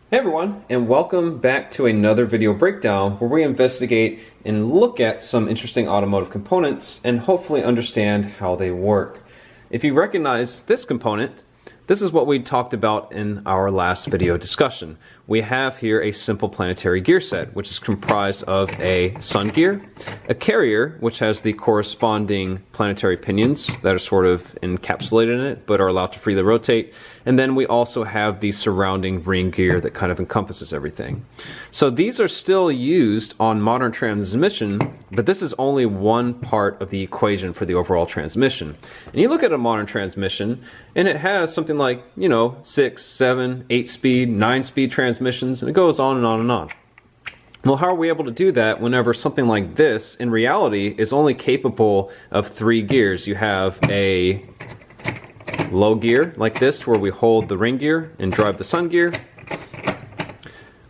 Hey everyone, and welcome back to another video breakdown where we investigate and look at some interesting automotive components and hopefully understand how they work. If you recognize this component, this is what we talked about in our last video discussion. We have here a simple planetary gear set, which is comprised of a sun gear, a carrier, which has the corresponding planetary pinions that are sort of encapsulated in it, but are allowed to freely rotate. And then we also have the surrounding ring gear that kind of encompasses everything. So these are still used on modern transmission, but this is only one part of the equation for the overall transmission. And you look at a modern transmission, and it has something like, 6, 7, 8 speed, 9 speed transmissions, and it goes on and on and on. Well, how are we able to do that whenever something like this, in reality, is only capable of 3 gears? You have a low gear like this where we hold the ring gear and drive the sun gear.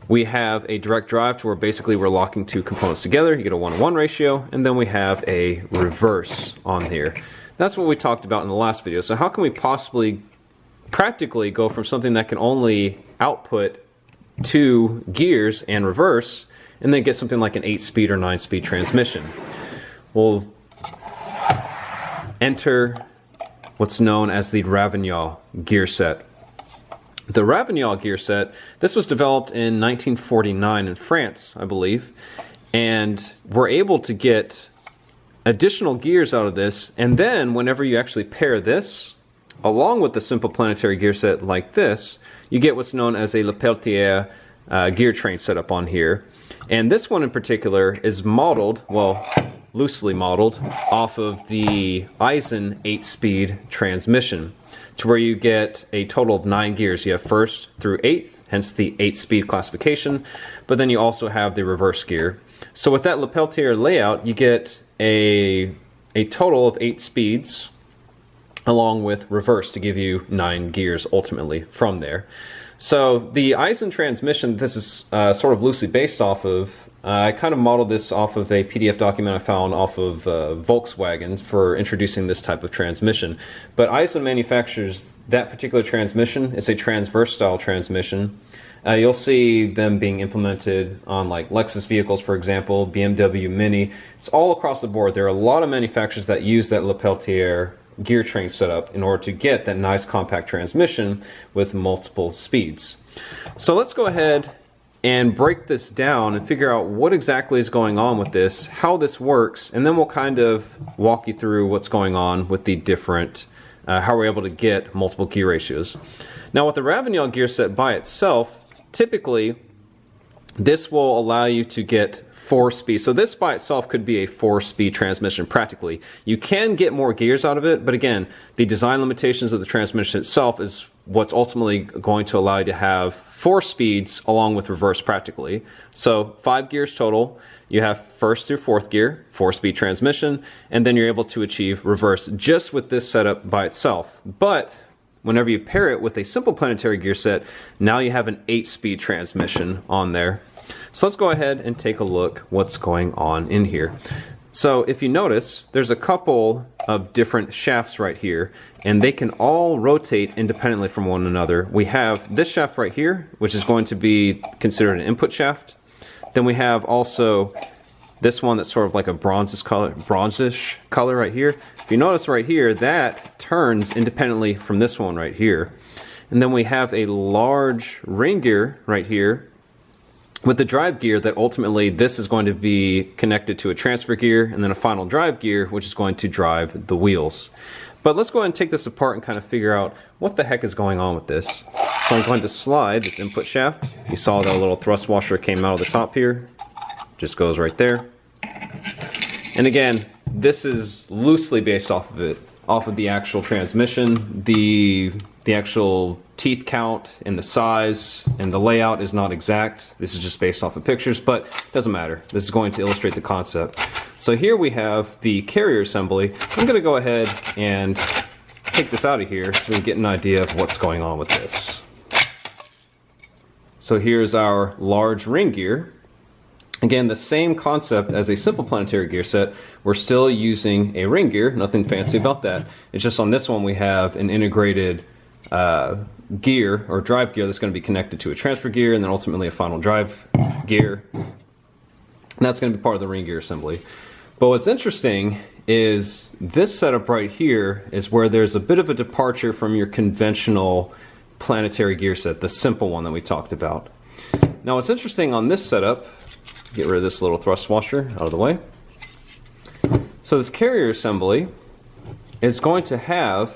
We have a direct drive to where basically we're locking two components together. You get a 1-to-1 ratio, and then we have a reverse on here. That's what we talked about in the last video. So how can we possibly practically go from something that can only output 2 gears and reverse and then get something like an 8-speed or 9-speed transmission? We'll enter what's known as the Ravigneaux Gearset. The Ravigneaux Gearset, this was developed in 1949 in France, I believe, and we're able to get additional gears out of this, and then whenever you actually pair this along with the simple planetary gear set like this, you get what's known as a Le Peltier gear train setup on here. And this one in particular is modeled, well, loosely modeled, off of the Eisen 8-speed transmission, to where you get a total of 9 gears. You have 1st through 8th, hence the 8-speed classification, but then you also have the reverse gear. So with that Le Peltier layout, you get a total of 8 speeds, along with reverse to give you 9 gears ultimately from there. So the Eisen transmission, this is sort of loosely based off of, I kind of modeled this off of a PDF document I found off of Volkswagen for introducing this type of transmission. But Eisen manufactures that particular transmission. It's a transverse style transmission. You'll see them being implemented on like Lexus vehicles, for example, BMW Mini. It's all across the board. There are a lot of manufacturers that use that Le Peltier gear train setup in order to get that nice compact transmission with multiple speeds. So let's go ahead and break this down and figure out what exactly is going on with this, how this works, and then we'll kind of walk you through what's going on with the different, how we're able to get multiple gear ratios. Now with the Ravigneaux gear set by itself, typically this will allow you to get 4 speeds. So this by itself could be a 4-speed transmission practically. You can get more gears out of it, but again, the design limitations of the transmission itself is what's ultimately going to allow you to have 4 speeds along with reverse practically. So 5 gears total. You have 1st through 4th gear, 4-speed transmission, and then you're able to achieve reverse just with this setup by itself. But whenever you pair it with a simple planetary gear set, now you have an 8-speed transmission on there. So let's go ahead and take a look what's going on in here. So if you notice, there's a couple of different shafts right here, and they can all rotate independently from one another. We have this shaft right here, which is going to be considered an input shaft. Then we have also this one that's sort of like a bronzish color right here. If you notice right here, that turns independently from this one right here. And then we have a large ring gear right here with the drive gear that ultimately this is going to be connected to a transfer gear and then a final drive gear, which is going to drive the wheels. But let's go ahead and take this apart and kind of figure out what the heck is going on with this. So I'm going to slide this input shaft. You saw that little thrust washer came out of the top here. Just goes right there. And again, this is loosely based off of it, off of the actual transmission. The actual teeth count and the size and the layout is not exact. This is just based off of pictures, but it doesn't matter. This is going to illustrate the concept. So here we have the carrier assembly. I'm going to go ahead and take this out of here so we can get an idea of what's going on with this. So here's our large ring gear. Again, the same concept as a simple planetary gear set. We're still using a ring gear, nothing fancy about that. It's just on this one we have an integrated gear or drive gear that's going to be connected to a transfer gear and then ultimately a final drive gear. And that's going to be part of the ring gear assembly. But what's interesting is this setup right here is where there's a bit of a departure from your conventional planetary gear set, the simple one that we talked about. Now what's interesting on this setup, get rid of this little thrust washer out of the way. So this carrier assembly is going to have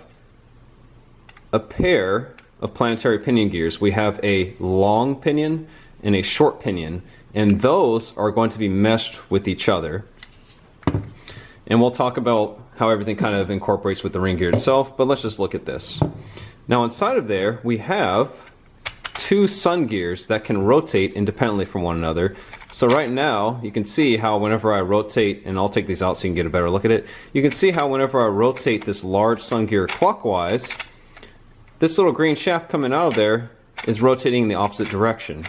a pair of planetary pinion gears. We have a long pinion and a short pinion, and those are going to be meshed with each other. And we'll talk about how everything kind of incorporates with the ring gear itself, but let's just look at this. Now inside of there we have two sun gears that can rotate independently from one another. So right now you can see how whenever I rotate, and I'll take these out so you can get a better look at it, you can see how whenever I rotate this large sun gear clockwise, this little green shaft coming out of there is rotating in the opposite direction.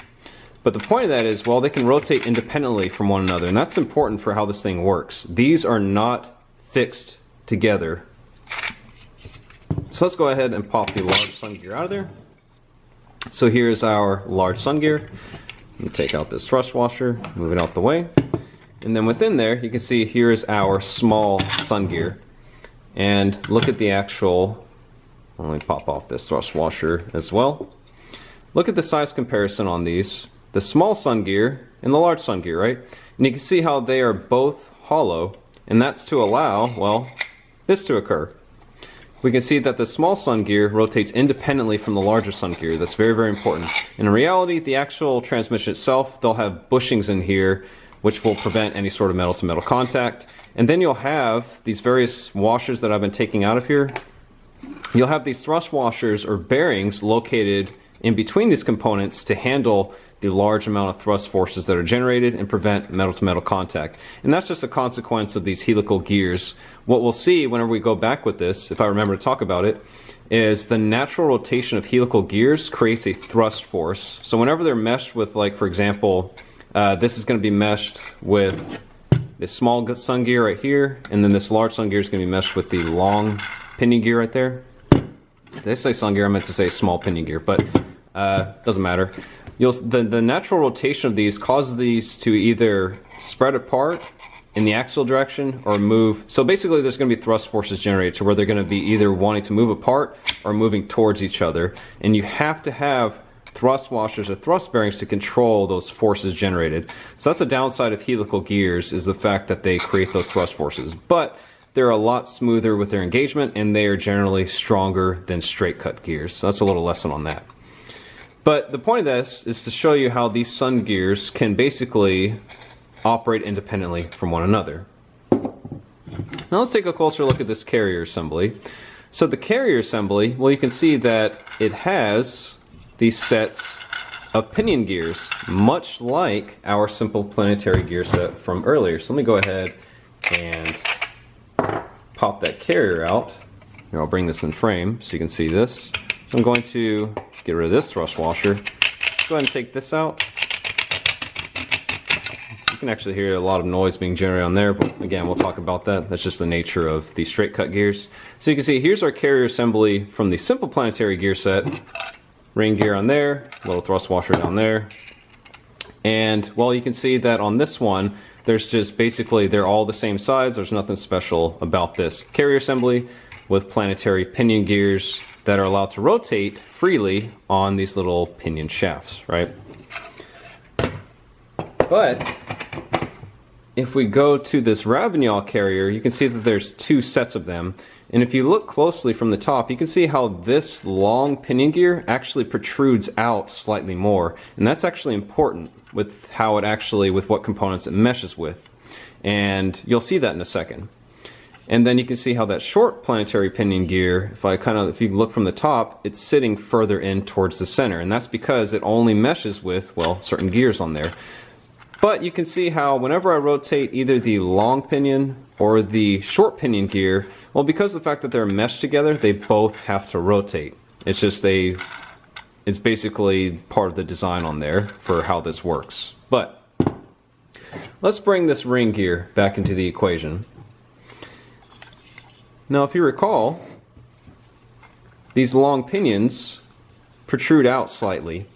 But the point of that is, well, they can rotate independently from one another, and that's important for how this thing works. These are not fixed together. So let's go ahead and pop the large sun gear out of there. So here's our large sun gear. Let me take out this thrust washer, move it out the way. And then within there, you can see here's our small sun gear. And look at the actual, let me pop off this thrust washer as well. Look at the size comparison on these. The small sun gear and the large sun gear, right? And you can see how they are both hollow, and that's to allow, well, this to occur. We can see that the small sun gear rotates independently from the larger sun gear. That's very, very important. And in reality, the actual transmission itself, they'll have bushings in here which will prevent any sort of metal-to-metal contact. And then you'll have these various washers that I've been taking out of here. You'll have these thrust washers or bearings located in between these components to handle the large amount of thrust forces that are generated and prevent metal-to-metal contact. And that's just a consequence of these helical gears. What we'll see whenever we go back with this, if I remember to talk about it, is the natural rotation of helical gears creates a thrust force. So whenever they're meshed with, like, for example, this is going to be meshed with this small sun gear right here, and then this large sun gear is going to be meshed with the long pinion gear right there. Did I say sun gear? I meant to say small pinion gear, but doesn't matter. The natural rotation of these causes these to either spread apart in the axial direction or move. So basically there's going to be thrust forces generated to where they're going to be either wanting to move apart or moving towards each other. And you have to have thrust washers or thrust bearings to control those forces generated. So that's the downside of helical gears, is the fact that they create those thrust forces. But they're a lot smoother with their engagement, and they are generally stronger than straight cut gears. So that's a little lesson on that. But the point of this is to show you how these sun gears can basically operate independently from one another. Now let's take a closer look at this carrier assembly. So the carrier assembly, well, you can see that it has these sets of pinion gears, much like our simple planetary gear set from earlier. So let me go ahead and pop that carrier out. Here, I'll bring this in frame so you can see this. So I'm going to get rid of this thrust washer. Let's go ahead and take this out. You can actually hear a lot of noise being generated on there, but again, we'll talk about that. That's just the nature of these straight cut gears. So you can see here's our carrier assembly from the simple planetary gear set. Ring gear on there, little thrust washer down there. And well, you can see that on this one, there's just basically, they're all the same size. There's nothing special about this carrier assembly with planetary pinion gears that are allowed to rotate freely on these little pinion shafts, right? But if we go to this Ravigneaux carrier, you can see that there's two sets of them. And if you look closely from the top, you can see how this long pinion gear actually protrudes out slightly more. And that's actually important with how it actually, with what components it meshes with. And you'll see that in a second. And then you can see how that short planetary pinion gear, if you look from the top, it's sitting further in towards the center. And that's because it only meshes with, well, certain gears on there. But you can see how whenever I rotate either the long pinion or the short pinion gear, well, because of the fact that they're meshed together, they both have to rotate. It's just it's basically part of the design on there for how this works. But let's bring this ring gear back into the equation. Now, if you recall, these long pinions protrude out slightly.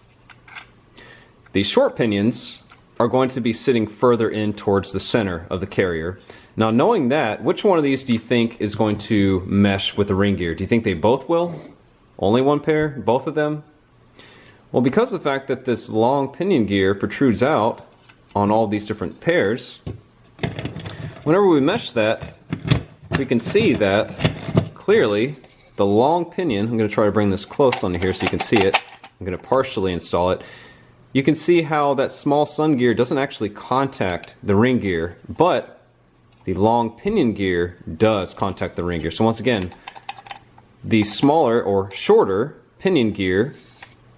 These short pinions are going to be sitting further in towards the center of the carrier. Now, knowing that, which one of these do you think is going to mesh with the ring gear? Do you think they both will? Only one pair? Both of them? Well, because of the fact that this long pinion gear protrudes out on all these different pairs, whenever we mesh that, we can see that clearly the long pinion, I'm going to try to bring this close on here so you can see it. I'm going to partially install it. You can see how that small sun gear doesn't actually contact the ring gear, but the long pinion gear does contact the ring gear. So once again, the smaller or shorter pinion gear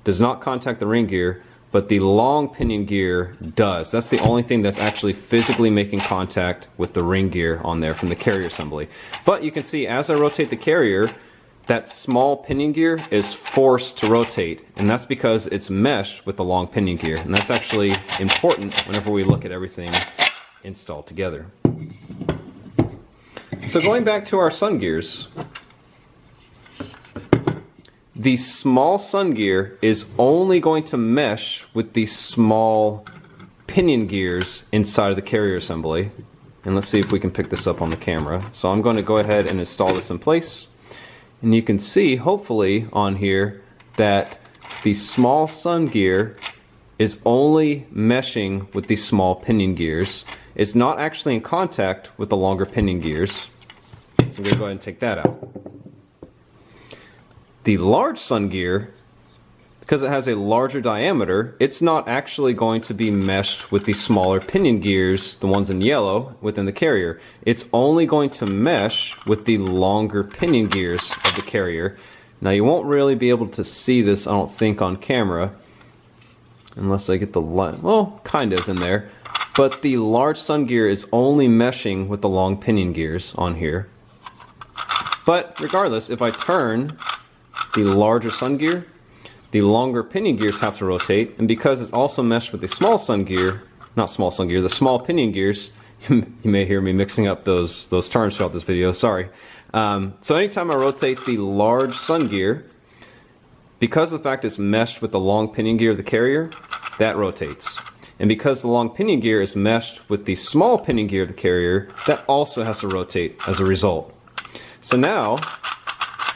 does not contact the ring gear, but the long pinion gear does. That's the only thing that's actually physically making contact with the ring gear on there from the carrier assembly. But you can see as I rotate the carrier, that small pinion gear is forced to rotate, and that's because it's meshed with the long pinion gear. And that's actually important whenever we look at everything installed together. So going back to our sun gears, the small sun gear is only going to mesh with the small pinion gears inside of the carrier assembly. And let's see if we can pick this up on the camera. So I'm going to go ahead and install this in place. And you can see, hopefully, on here that the small sun gear is only meshing with the small pinion gears. It's not actually in contact with the longer pinion gears. So I'm going to go ahead and take that out. The large sun gear, because it has a larger diameter, it's not actually going to be meshed with the smaller pinion gears, the ones in yellow, within the carrier. It's only going to mesh with the longer pinion gears of the carrier. Now you won't really be able to see this, I don't think, on camera, unless I get the light, well, kind of in there. But the large sun gear is only meshing with the long pinion gears on here. But regardless, if I turn the larger sun gear, the longer pinion gears have to rotate, and because it's also meshed with the small sun gear, not small sun gear, the small pinion gears, you may hear me mixing up those terms throughout this video, sorry. So anytime I rotate the large sun gear, because of the fact it's meshed with the long pinion gear of the carrier, that rotates. And because the long pinion gear is meshed with the small pinion gear of the carrier, that also has to rotate as a result. So now,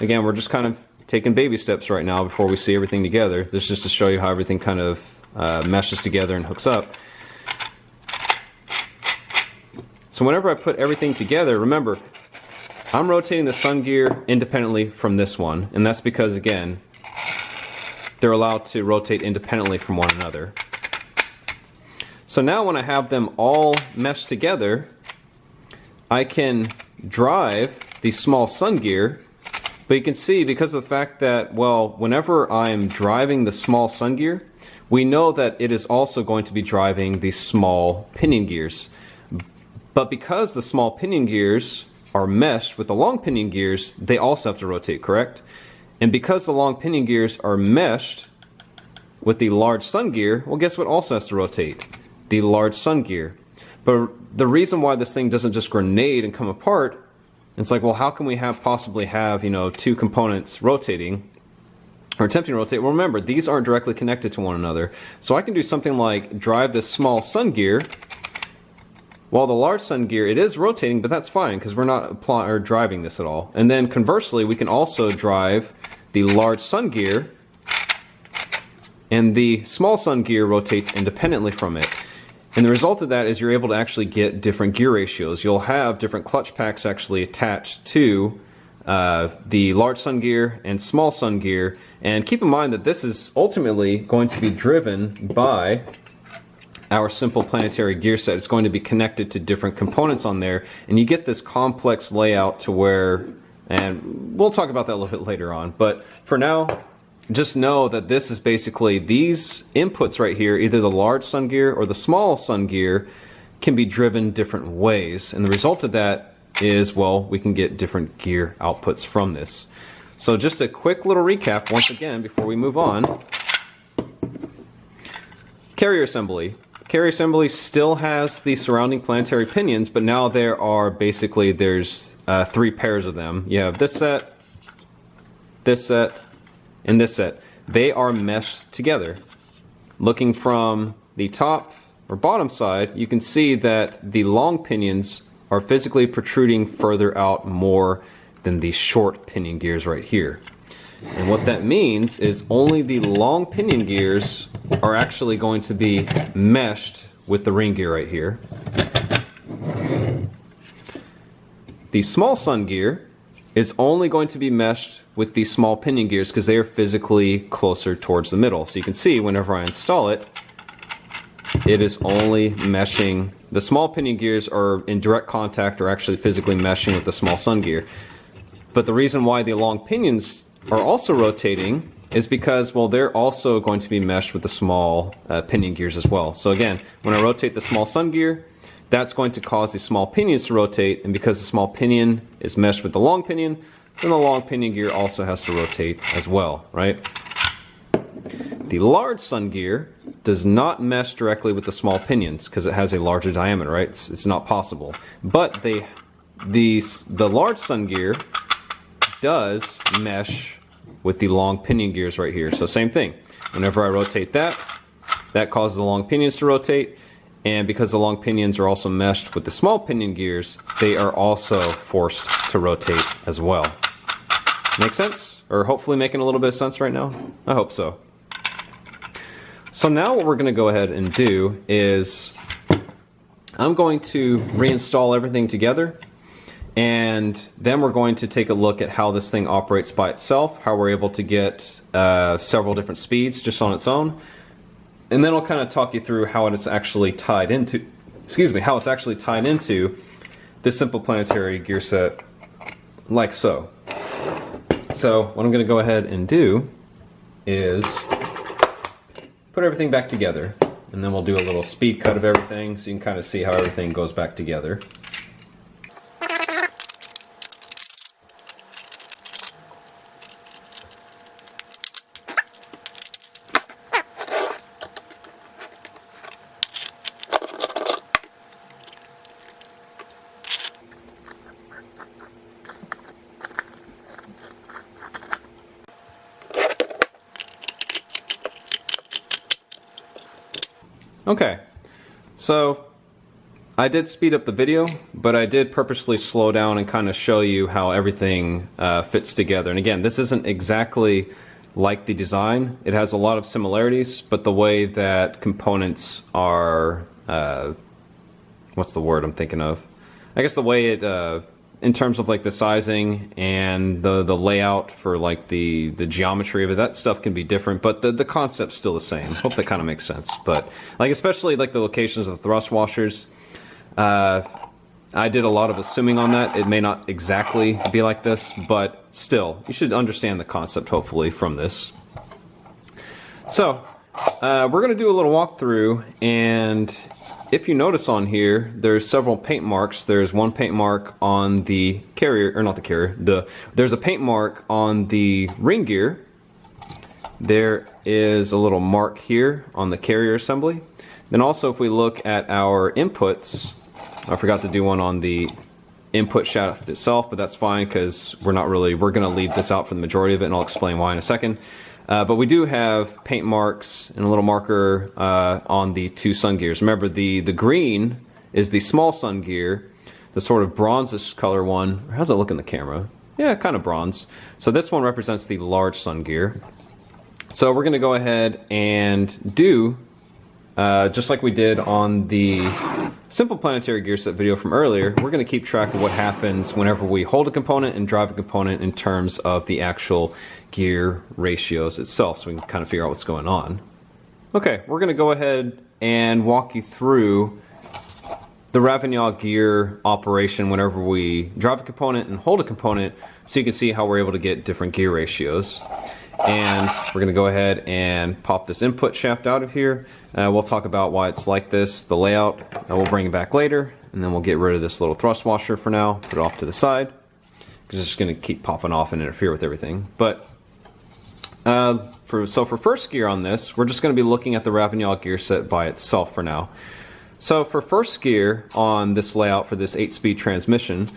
again, we're just kind of taking baby steps right now before we see everything together. This is just to show you how everything kind of meshes together and hooks up. So whenever I put everything together, remember, I'm rotating the sun gear independently from this one, and that's because, again, they're allowed to rotate independently from one another. So now when I have them all meshed together, I can drive the small sun gear. But you can see, because of the fact that, well, whenever I'm driving the small sun gear, we know that it is also going to be driving the small pinion gears. But because the small pinion gears are meshed with the long pinion gears, they also have to rotate, correct? And because the long pinion gears are meshed with the large sun gear, well, guess what also has to rotate? The large sun gear. But the reason why this thing doesn't just grenade and come apart, it's like, well, how can we possibly have, two components rotating or attempting to rotate? Well, remember, these aren't directly connected to one another. So I can do something like drive this small sun gear, while the large sun gear, it is rotating, but that's fine because we're not driving this at all. And then conversely, we can also drive the large sun gear, and the small sun gear rotates independently from it. And the result of that is you're able to actually get different gear ratios. You'll have different clutch packs actually attached to the large sun gear and small sun gear. And keep in mind that this is ultimately going to be driven by our simple planetary gear set. It's going to be connected to different components on there. And you get this complex layout to where, and we'll talk about that a little bit later on. But for now, just know that this is basically these inputs right here, either the large sun gear or the small sun gear, can be driven different ways. And the result of that is, well, we can get different gear outputs from this. So just a quick little recap once again before we move on. Carrier assembly. Carrier assembly still has the surrounding planetary pinions, but now there's 3 pairs of them. You have this set, this set, and this set, they are meshed together. Looking from the top or bottom side, you can see that the long pinions are physically protruding further out more than the short pinion gears right here. And what that means is only the long pinion gears are actually going to be meshed with the ring gear right here. The small sun gear is only going to be meshed with the small pinion gears because they are physically closer towards the middle. So you can see whenever I install it, it is only meshing. The small pinion gears are in direct contact or actually physically meshing with the small sun gear. But the reason why the long pinions are also rotating is because, well, they're also going to be meshed with the small pinion gears as well. So again, when I rotate the small sun gear, that's going to cause the small pinions to rotate, and because the small pinion is meshed with the long pinion, then the long pinion gear also has to rotate as well, right? The large sun gear does not mesh directly with the small pinions because it has a larger diameter, right? It's not possible. But the large sun gear does mesh with the long pinion gears right here. So same thing. Whenever I rotate that, that causes the long pinions to rotate. And because the long pinions are also meshed with the small pinion gears, they are also forced to rotate as well. Make sense? Or hopefully making a little bit of sense right now? I hope so. So now what we're going to go ahead and do is I'm going to reinstall everything together, and then we're going to take a look at how this thing operates by itself, how we're able to get several different speeds just on its own. And then I'll kind of talk you through how it's actually tied into, how it's actually tied into this simple planetary gear set, like so. So what I'm going to go ahead and do is put everything back together, and then we'll do a little speed cut of everything so you can kind of see how everything goes back together. Okay, so I did speed up the video, but I did purposely slow down and kind of show you how everything fits together. And again, this isn't exactly like the design. It has a lot of similarities, but the way that components are, what's the word I'm thinking of? I guess the way it, in terms of like the sizing and the layout for like the geometry of it, that stuff can be different, but the concept's still the same. Hope that kind of makes sense. But like especially like the locations of the thrust washers, I did a lot of assuming on that. It may not exactly be like this, but still, you should understand the concept hopefully from this. So we're going to do a little walkthrough, and if you notice on here, there's several paint marks. There's one paint mark on the carrier, or not the carrier, there's a paint mark on the ring gear. There is a little mark here on the carrier assembly. Then also if we look at our inputs, I forgot to do one on the input shaft itself, but that's fine because we're going to leave this out for the majority of it, and I'll explain why in a second. But we do have paint marks and a little marker on the two sun gears. Remember, the green is the small sun gear, the sort of bronzish color one. How's it look in the camera? Yeah, kind of bronze. So this one represents the large sun gear. So we're going to go ahead and do, just like we did on the simple planetary gear set video from earlier, we're going to keep track of what happens whenever we hold a component and drive a component in terms of the actual gear ratios itself, so we can kind of figure out what's going on. Okay, we're going to go ahead and walk you through the Ravigneaux gear operation whenever we drive a component and hold a component, so you can see how we're able to get different gear ratios. And we're going to go ahead and pop this input shaft out of here. We'll talk about why it's like this, the layout, we'll bring it back later, and then we'll get rid of this little thrust washer for now, put it off to the side, because it's just going to keep popping off and interfere with everything. But for first gear on this, we're just going to be looking at the Ravigneaux gear set by itself for now. So for first gear on this layout for this 8-speed transmission,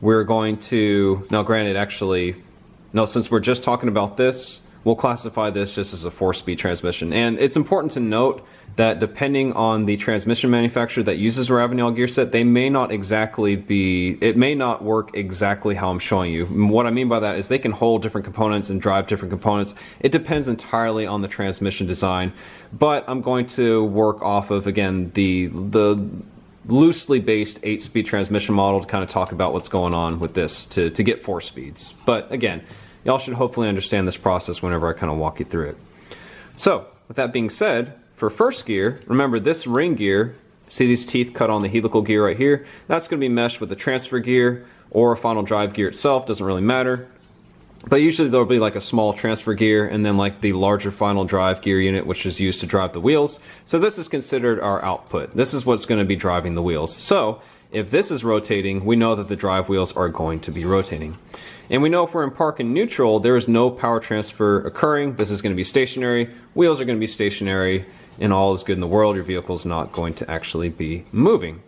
we're going to, now granted actually No, since we're just talking about this, we'll classify this just as a 4-speed transmission. And it's important to note that depending on the transmission manufacturer that uses Ravigneaux Gearset, they may not exactly be, it may not work exactly how I'm showing you. What I mean by that is they can hold different components and drive different components. It depends entirely on the transmission design, but I'm going to work off of, again, the loosely based 8-speed transmission model to kind of talk about what's going on with this to get 4 speeds. But again, y'all should hopefully understand this process whenever I kind of walk you through it. So, with that being said, for first gear, remember this ring gear, see these teeth cut on the helical gear right here? That's going to be meshed with the transfer gear or a final drive gear itself, doesn't really matter. But usually there'll be like a small transfer gear and then like the larger final drive gear unit, which is used to drive the wheels. So this is considered our output. This is what's going to be driving the wheels. So if this is rotating, we know that the drive wheels are going to be rotating. And we know if we're in park and neutral, there is no power transfer occurring. This is going to be stationary. Wheels are going to be stationary, and all is good in the world. Your vehicle is not going to actually be moving.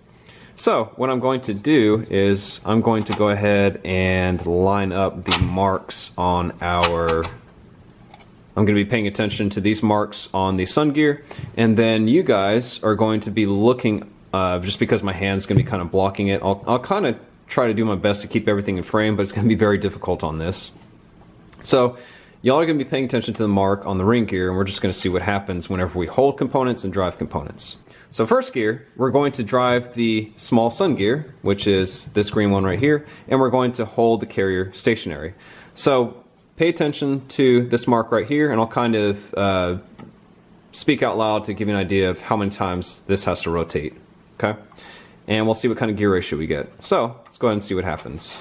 So what I'm going to do is I'm going to go ahead and line up the marks on our, I'm going to be paying attention to these marks on the sun gear, and then you guys are going to be looking, just because my hand's going to be kind of blocking it, I'll kind of try to do my best to keep everything in frame, but it's going to be very difficult on this. So y'all are going to be paying attention to the mark on the ring gear, and we're just going to see what happens whenever we hold components and drive components. So first gear, we're going to drive the small sun gear, which is this green one right here, and we're going to hold the carrier stationary. So pay attention to this mark right here, and I'll kind of speak out loud to give you an idea of how many times this has to rotate, okay? And we'll see what kind of gear ratio we get. So let's go ahead and see what happens.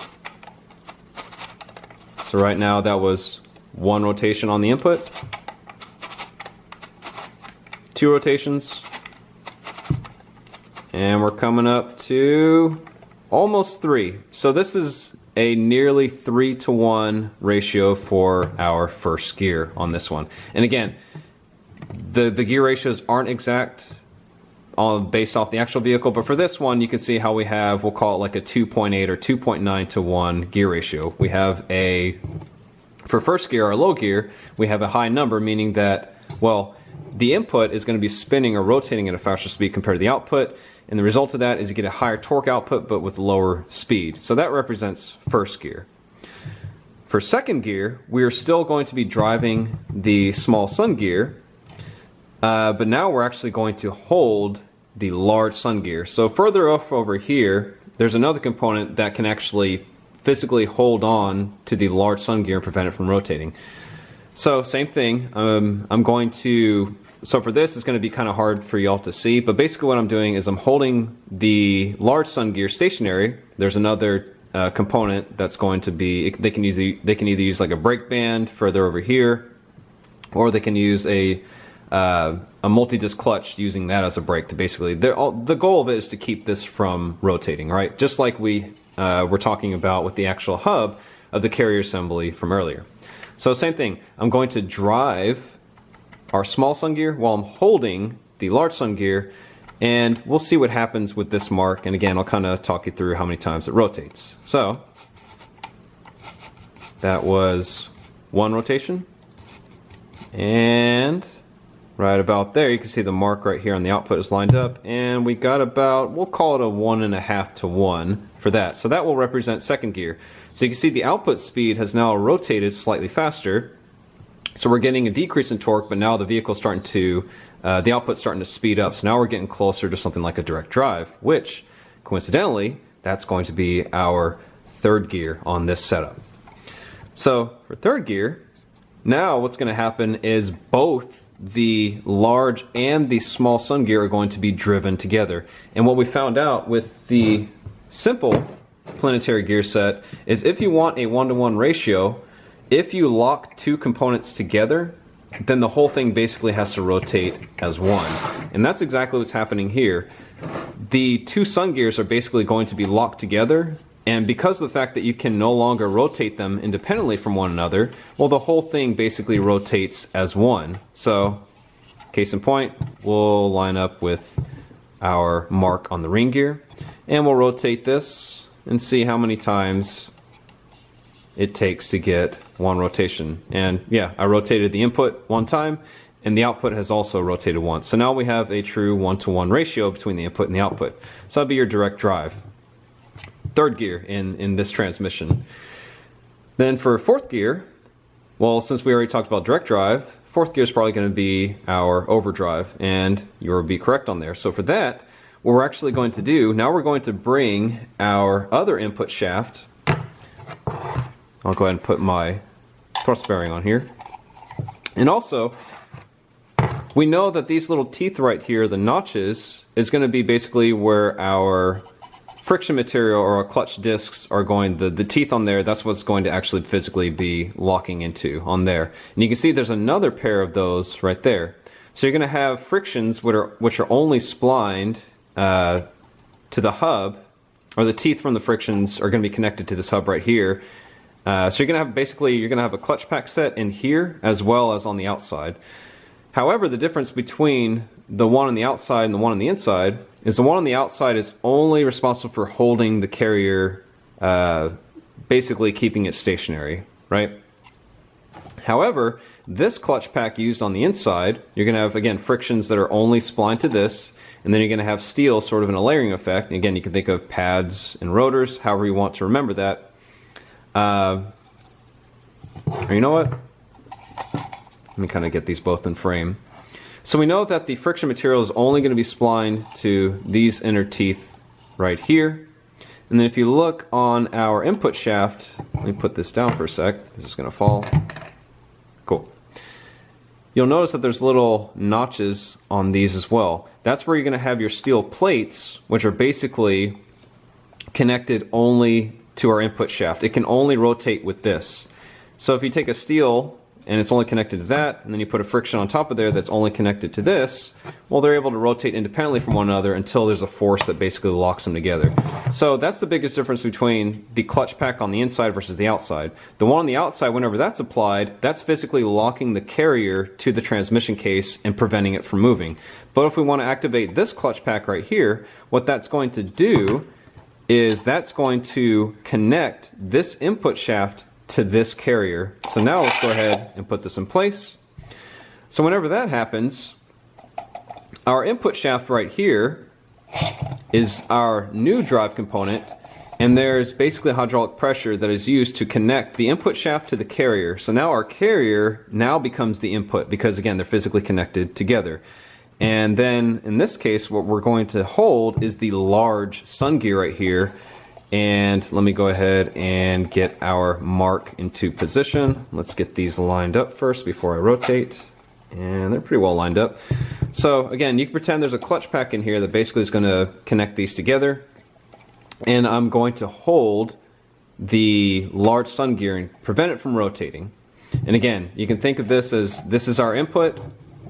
So right now that was 1 rotation on the input, 2 rotations, and we're coming up to almost 3. So this is a nearly 3-to-1 ratio for our first gear on this one. And again, the gear ratios aren't exact based off the actual vehicle, but for this one you can see how we have, we'll call it like a 2.8 or 2.9 to 1 gear ratio. We have a, for first gear, our low gear, we have a high number, meaning that, well, the input is going to be spinning or rotating at a faster speed compared to the output, and the result of that is you get a higher torque output but with lower speed. So that represents first gear. For second gear, we are still going to be driving the small sun gear, but now we're actually going to hold the large sun gear. So further up over here, there's another component that can actually physically hold on to the large sun gear and prevent it from rotating. So same thing, I'm going to, so for this it's going to be kind of hard for y'all to see, but basically what I'm doing is I'm holding the large sun gear stationary. There's another component that's going to be, they can either use like a brake band further over here, or they can use a multi-disc clutch using that as a brake to basically, the goal of it is to keep this from rotating, right? Just like we were talking about with the actual hub of the carrier assembly from earlier. So same thing, I'm going to drive our small sun gear while I'm holding the large sun gear, and we'll see what happens with this mark. And again, I'll kind of talk you through how many times it rotates. So that was 1 rotation, and right about there you can see the mark right here on the output is lined up, and we got about, we'll call it a 1.5 to 1 for that. So that will represent second gear. So you can see the output speed has now rotated slightly faster. So we're getting a decrease in torque, but now the vehicle's starting to, the output's starting to speed up. So now we're getting closer to something like a direct drive, which coincidentally, that's going to be our third gear on this setup. So for third gear, now what's going to happen is both the large and the small sun gear are going to be driven together. And what we found out with the simple Planetary gear set is if you want a 1-to-1 ratio, if you lock 2 components together, then the whole thing basically has to rotate as one. And that's exactly what's happening here. The 2 sun gears are basically going to be locked together, and because of the fact that you can no longer rotate them independently from one another, well, the whole thing basically rotates as one. So, case in point, we'll line up with our mark on the ring gear, and we'll rotate this and see how many times it takes to get one rotation. And yeah, I rotated the input one time, and the output has also rotated once. So now we have a true 1-to-1 ratio between the input and the output. So that'd be your direct drive. Third gear in this transmission. Then for fourth gear, well, since we already talked about direct drive, fourth gear is probably going to be our overdrive, and you'll be correct on there. So for that, what we're actually going to do, now we're going to bring our other input shaft. I'll go ahead and put my thrust bearing on here. And also, we know that these little teeth right here, the notches, is going to be basically where our friction material or our clutch discs are going, the teeth on there, that's what's going to actually physically be locking into on there. And you can see there's another pair of those right there. So you're going to have frictions which are only splined to the hub, or the teeth from the frictions are going to be connected to this hub right here. So you're going to have you're going to have a clutch pack set in here as well as on the outside. However, the difference between the one on the outside and the one on the inside is the one on the outside is only responsible for holding the carrier, basically keeping it stationary, right? However, this clutch pack used on the inside, you're going to have, again, frictions that are only splined to this, and then you're going to have steel sort of in a layering effect. And again, you can think of pads and rotors, however you want to remember that. Or you know what? Let me kind of get these both in frame. So we know that the friction material is only going to be splined to these inner teeth right here. And then if you look on our input shaft, let me put this down for a sec. This is going to fall. Cool. You'll notice that there's little notches on these as well. That's where you're going to have your steel plates, which are basically connected only to our input shaft. It can only rotate with this. So if you take a steel and it's only connected to that, and then you put a friction on top of there that's only connected to this, well, they're able to rotate independently from one another until there's a force that basically locks them together. So that's the biggest difference between the clutch pack on the inside versus the outside. The one on the outside, whenever that's applied, that's physically locking the carrier to the transmission case and preventing it from moving. But if we want to activate this clutch pack right here, what that's going to do is that's going to connect this input shaft to this carrier. So now let's go ahead and put this in place. So whenever that happens, our input shaft right here is our new drive component, and there's basically hydraulic pressure that is used to connect the input shaft to the carrier. So now our carrier now becomes the input because, again, they're physically connected together. And then in this case, what we're going to hold is the large sun gear right here. And let me go ahead and get our mark into position. Let's get these lined up first before I rotate. And they're pretty well lined up. So again, you can pretend there's a clutch pack in here that basically is going to connect these together. And I'm going to hold the large sun gear and prevent it from rotating. And again, you can think of this as this is our input.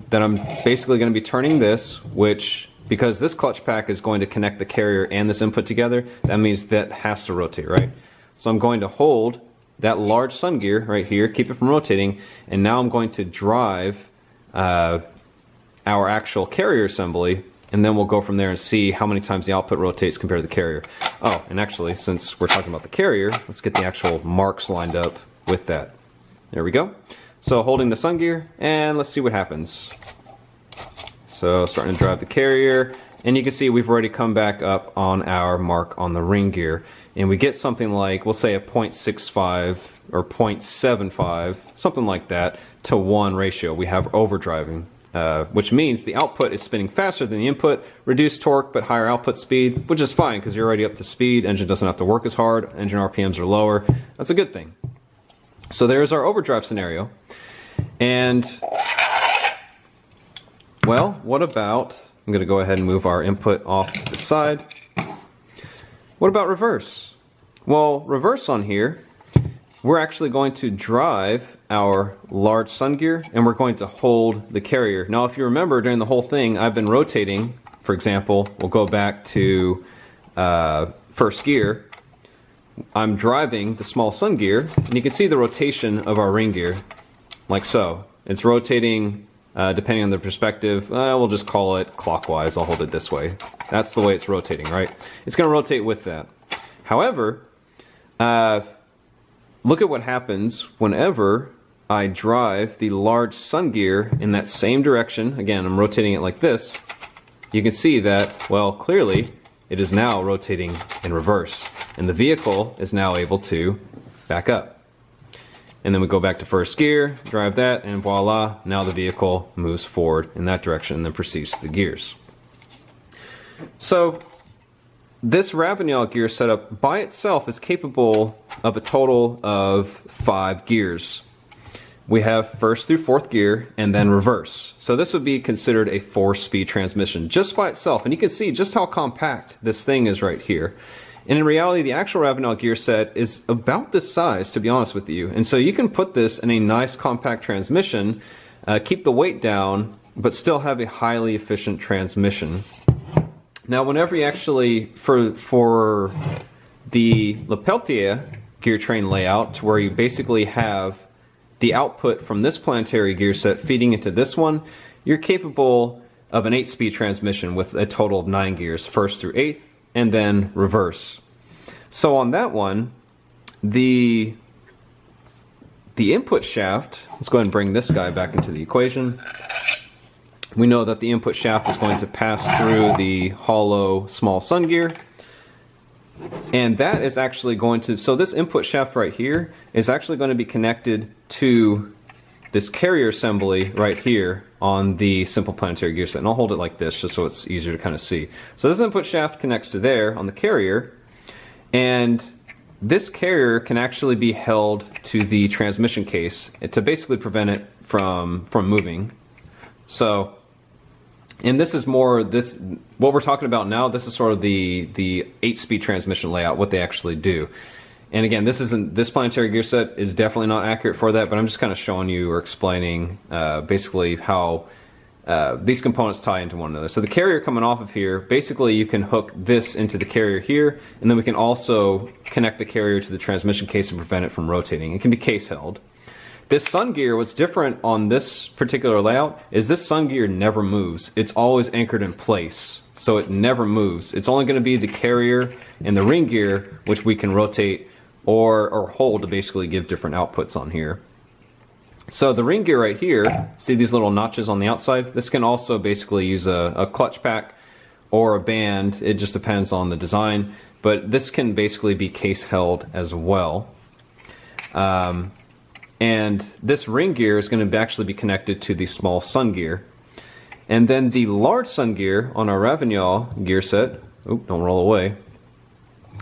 Then I'm basically going to be turning this, which, because this clutch pack is going to connect the carrier and this input together, that means that has to rotate, right? So I'm going to hold that large sun gear right here, keep it from rotating, and now I'm going to drive our actual carrier assembly, and then we'll go from there and see how many times the output rotates compared to the carrier. Oh, and actually, since we're talking about the carrier, let's get the actual marks lined up with that. There we go. So holding the sun gear, and let's see what happens. So starting to drive the carrier, and you can see we've already come back up on our mark on the ring gear, and we get something like, we'll say a 0.65 or 0.75, something like that, to 1 ratio. We have overdriving, which means the output is spinning faster than the input, reduced torque but higher output speed, which is fine because you're already up to speed, engine doesn't have to work as hard, engine RPMs are lower. That's a good thing. So there's our overdrive scenario. And, well, what about, I'm going to go ahead and move our input off to the side. What about reverse? Well, reverse on here, we're actually going to drive our large sun gear, and we're going to hold the carrier. Now, if you remember, during the whole thing, I've been rotating. For example, we'll go back to first gear. I'm driving the small sun gear, and you can see the rotation of our ring gear, like so. It's rotating depending on the perspective. We'll just call it clockwise. I'll hold it this way. That's the way it's rotating, right? It's going to rotate with that. However, look at what happens whenever I drive the large sun gear in that same direction. Again, I'm rotating it like this. You can see that, well, clearly it is now rotating in reverse, and the vehicle is now able to back up. And then we go back to first gear, drive that, and voila, now the vehicle moves forward in that direction and then proceeds to the gears. So this Ravigneaux gear setup by itself is capable of a total of 5 gears. We have first through fourth gear and then reverse. So this would be considered a 4-speed transmission just by itself. And you can see just how compact this thing is right here. And in reality, the actual Ravigneaux gear set is about this size, to be honest with you. And so you can put this in a nice compact transmission, keep the weight down, but still have a highly efficient transmission. Now, whenever you actually, for the Le Peltier gear train layout, to where you basically have the output from this Planetary gear set feeding into this one, you're capable of an 8-speed transmission with a total of 9 gears, first through 8th, and then reverse. So on that one, the input shaft, let's go ahead and bring this guy back into the equation. We know that the input shaft is going to pass through the hollow small sun gear. And that is actually going to, so this input shaft right here is actually going to be connected to this carrier assembly right here on the simple Planetary gear set. And I'll hold it like this just so it's easier to kind of see. So this input shaft connects to there on the carrier, and this carrier can actually be held to the transmission case to basically prevent it from moving. So, and this is more, what we're talking about now, this is sort of the 8-speed transmission layout, what they actually do. And again, this Planetary gear set is definitely not accurate for that, but I'm just kind of showing you or explaining basically how these components tie into one another. So the carrier coming off of here, basically you can hook this into the carrier here, and then we can also connect the carrier to the transmission case and prevent it from rotating. It can be case held. This sun gear, what's different on this particular layout is this sun gear never moves. It's always anchored in place, so it never moves. It's only going to be the carrier and the ring gear which we can rotate or hold to basically give different outputs on here. So the ring gear right here, see these little notches on the outside? This can also basically use a clutch pack or a band. It just depends on the design, but this can basically be case held as well. And this ring gear is going to actually be connected to the small sun gear. And then the large sun gear on our Ravigneaux gear set, oop, don't roll away.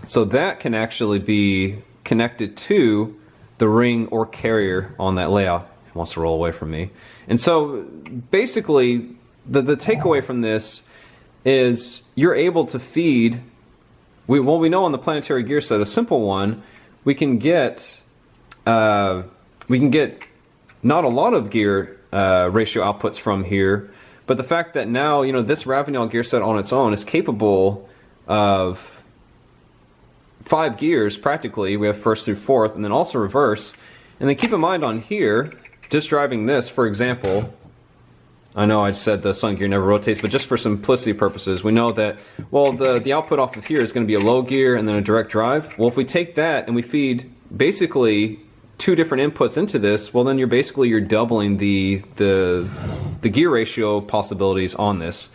So that can actually be connected to the ring or carrier on that layout. It wants to roll away from me. And so basically the takeaway from this is you're able to feed, we know on the Planetary gear set, a simple one, we can get not a lot of gear ratio outputs from here, but the fact that now, you know, this Ravigneaux gear set on its own is capable of 5 gears practically. We have first through fourth, and then also reverse. And then keep in mind on here, just driving this, for example, I know I said the sun gear never rotates, but just for simplicity purposes, we know that, well, the output off of here is going to be a low gear and then a direct drive. Well, if we take that and we feed basically 2 different inputs into this, well then you're doubling the gear ratio possibilities on this.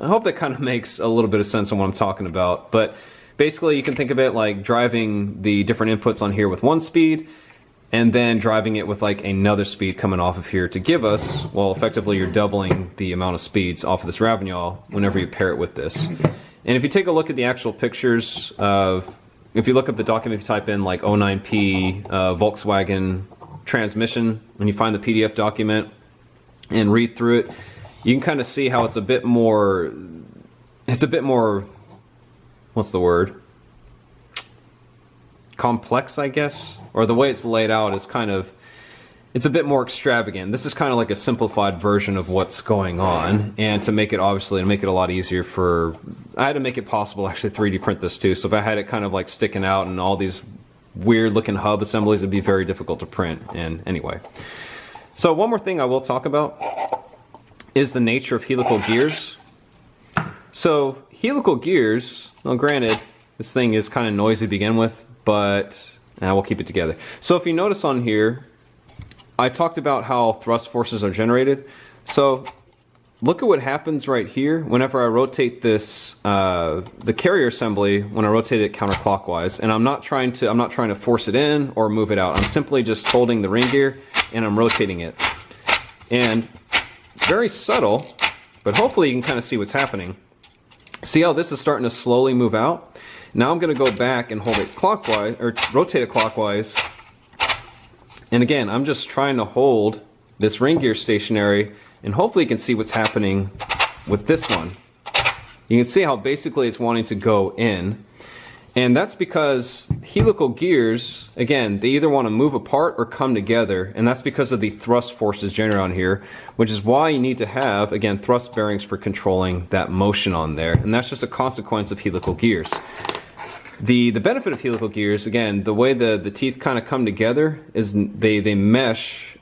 I hope that kind of makes a little bit of sense on what I'm talking about, but basically you can think of it like driving the different inputs on here with 1 speed and then driving it with like another speed coming off of here to give us, well, effectively you're doubling the amount of speeds off of this Ravigneaux whenever you pair it with this. And if you take a look at the actual pictures of, if you look up the document, if you type in like 09P Volkswagen transmission, and you find the PDF document and read through it, you can kind of see how it's a bit more, what's the word? Complex, I guess? Or the way it's laid out is kind of, it's a bit more extravagant. This is kind of like a simplified version of what's going on, and to make it obviously, to make it a lot easier for, I had to make it possible to actually 3D print this too, so if I had it kind of like sticking out and all these weird looking hub assemblies, it'd be very difficult to print. And anyway, so one more thing I will talk about is the nature of helical gears. So helical gears, well granted, this thing is kind of noisy to begin with, but and we'll keep it together. So if you notice on here, I talked about how thrust forces are generated. So look at what happens right here whenever I rotate this, the carrier assembly, when I rotate it counterclockwise. And I'm not trying to force it in or move it out. I'm simply just holding the ring gear and I'm rotating it. And it's very subtle, but hopefully you can kind of see what's happening. See how this is starting to slowly move out? Now I'm going to go back and hold it clockwise, or rotate it clockwise. And again, I'm just trying to hold this ring gear stationary, and hopefully you can see what's happening with this one. You can see how basically it's wanting to go in. And that's because helical gears, again, they either want to move apart or come together, and that's because of the thrust forces generated on here, which is why you need to have, again, thrust bearings for controlling that motion on there. And that's just a consequence of helical gears. The benefit of helical gears, again, the way the teeth kind of come together is they mesh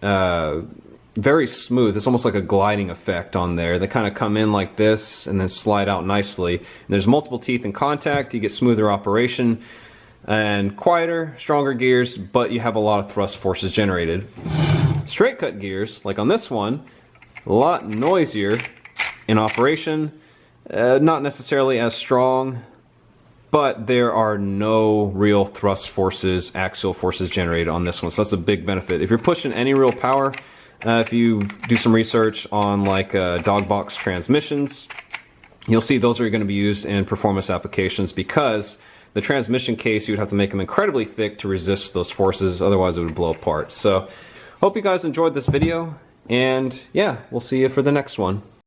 very smooth. It's almost like a gliding effect on there. They kind of come in like this and then slide out nicely. And there's multiple teeth in contact. You get smoother operation and quieter, stronger gears, but you have a lot of thrust forces generated. Straight cut gears, like on this one, a lot noisier in operation, not necessarily as strong, but there are no real thrust forces, axial forces generated on this one. So that's a big benefit. If you're pushing any real power, if you do some research on like dog box transmissions, you'll see those are going to be used in performance applications, because the transmission case, you would have to make them incredibly thick to resist those forces, otherwise it would blow apart. So hope you guys enjoyed this video, and yeah, we'll see you for the next one.